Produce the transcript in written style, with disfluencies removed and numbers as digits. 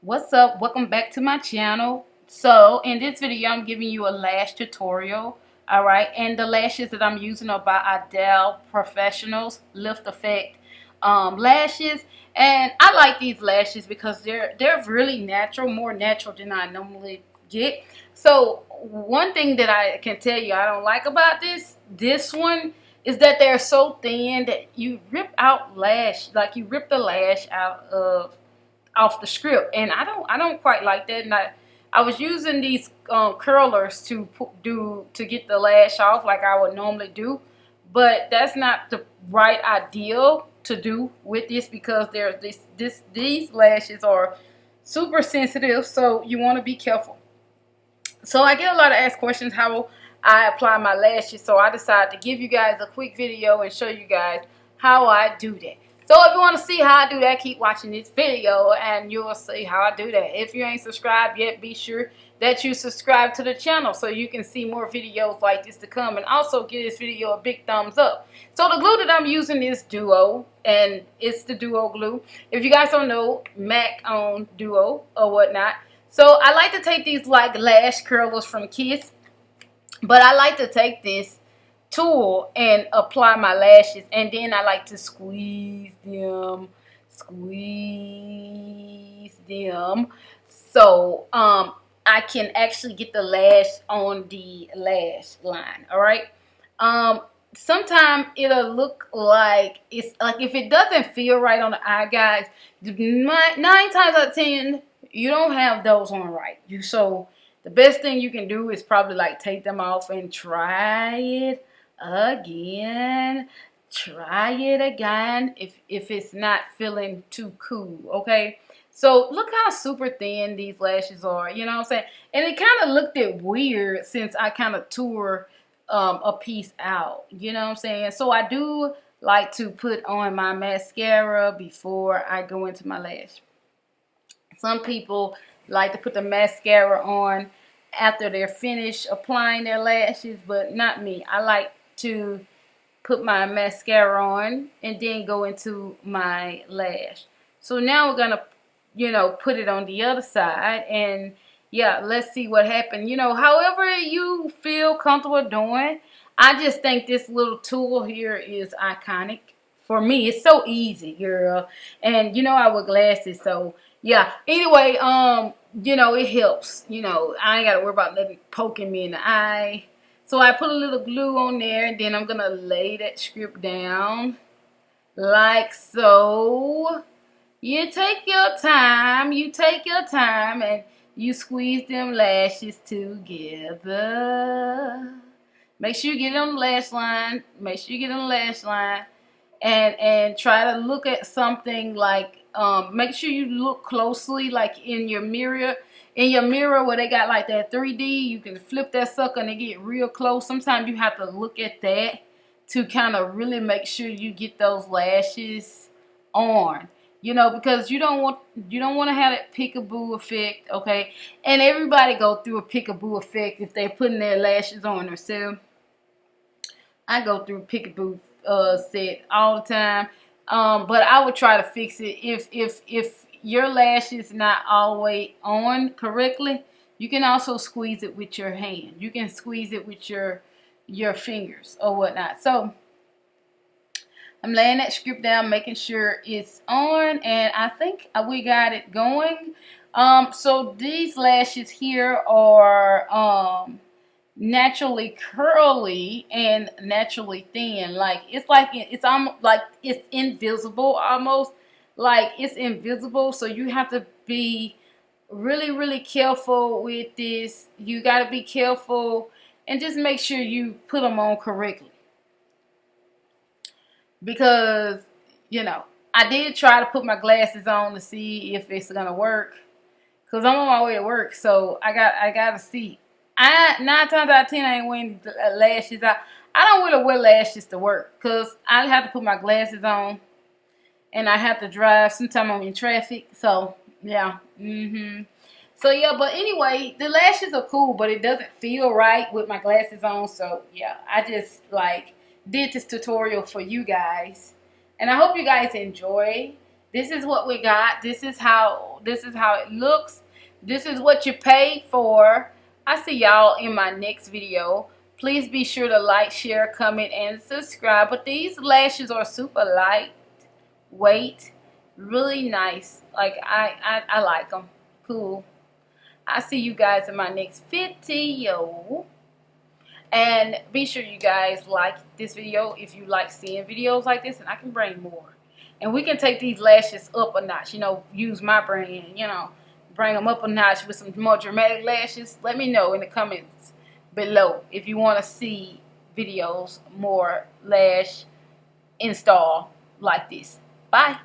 What's up? Welcome back to my channel. So in this video I'm giving you a lash tutorial. Alright, and the lashes that I'm using are by Ardell Professionals Lift Effect lashes. And I like these lashes because they're really natural, more natural than I normally get. So one thing that I can tell you I don't like about this one is that they're so thin that you rip out lash, like you rip the lash out of off the script, and I don't quite like that. And I was using these curlers to get the lash off like I would normally do, but that's not the right ideal to do with this because these lashes are super sensitive, so you want to be careful. So I get a lot of asked questions how I apply my lashes, so I decided to give you guys a quick video and show you guys how I do that. So if you want to see how I do that, keep watching this video and you'll see how I do that. If you ain't subscribed yet, be sure that you subscribe to the channel so you can see more videos like this to come, and also give this video a big thumbs up. So the glue that I'm using is Duo, and it's the Duo glue. If you guys don't know, MAC on Duo or whatnot. So I like to take these like lash curlers from Kiss, but I like to take this tool and apply my lashes, and then I like to squeeze them, so I can actually get the lash on the lash line. All right. Sometimes it'll look like it's like, if it doesn't feel right on the eye, guys, 9 times out of 10 you don't have those on right. So the best thing you can do is probably like take them off and try it again. Try it again if it's not feeling too cool. Okay. So look how super thin these lashes are. You know what I'm saying? And it kind of looked it weird since I kind of tore a piece out. You know what I'm saying? So I do like to put on my mascara before I go into my lash. Some people like to put the mascara on after they're finished applying their lashes, but not me. I like to put my mascara on and then go into my lash. So now we're gonna, put it on the other side, and yeah, let's see what happened. However you feel comfortable doing. I just think this little tool here is iconic for me. It's so easy, girl. And I wear glasses, so yeah. Anyway, it helps. I ain't gotta worry about nothing poking me in the eye. So I put a little glue on there, and then I'm gonna lay that script down like so. You take your time, and you squeeze them lashes together. Make sure you get it on the lash line. And try to look at something like, make sure you look closely, like in your mirror. In your mirror where they got like that 3D, you can flip that sucker and they get real close. Sometimes you have to look at that to kind of really make sure you get those lashes on. Because you don't want to have that peekaboo effect, okay? And everybody go through a peekaboo effect if they're putting their lashes on themselves. I go through peekaboo set all the time, but I would try to fix it. If your lash is not all the way on correctly, you can also squeeze it with your hand. You can squeeze it with your fingers or whatnot. So I'm laying that script down, making sure it's on, and I think we got it going. So these lashes here are naturally curly and naturally thin. Like it's almost like it's invisible, almost like it's invisible. So you have to be really, really careful with this. You got to be careful and just make sure you put them on correctly, because I did try to put my glasses on to see if it's gonna work, because I'm on my way to work, so I gotta see. 9 times out of 10 I ain't wearing lashes. I don't really wear lashes to work because I have to put my glasses on and I have to drive. Sometimes I'm in traffic, so yeah. So yeah, but anyway, the lashes are cool, but it doesn't feel right with my glasses on. So yeah, I just like did this tutorial for you guys, and I hope you guys enjoy. This is what we got. This is how it looks. This is what you paid for. I see y'all in my next video. Please be sure to like, share, comment, and subscribe. But these lashes are super light weight, really nice. Like I like them. Cool. I see you guys in my next video. And be sure you guys like this video if you like seeing videos like this, and I can bring more. And we can take these lashes up a notch, you know, use my brand, you know, bring them up a notch with some more dramatic lashes. Let me know in the comments below if you want to see videos more lash install like this. Bye.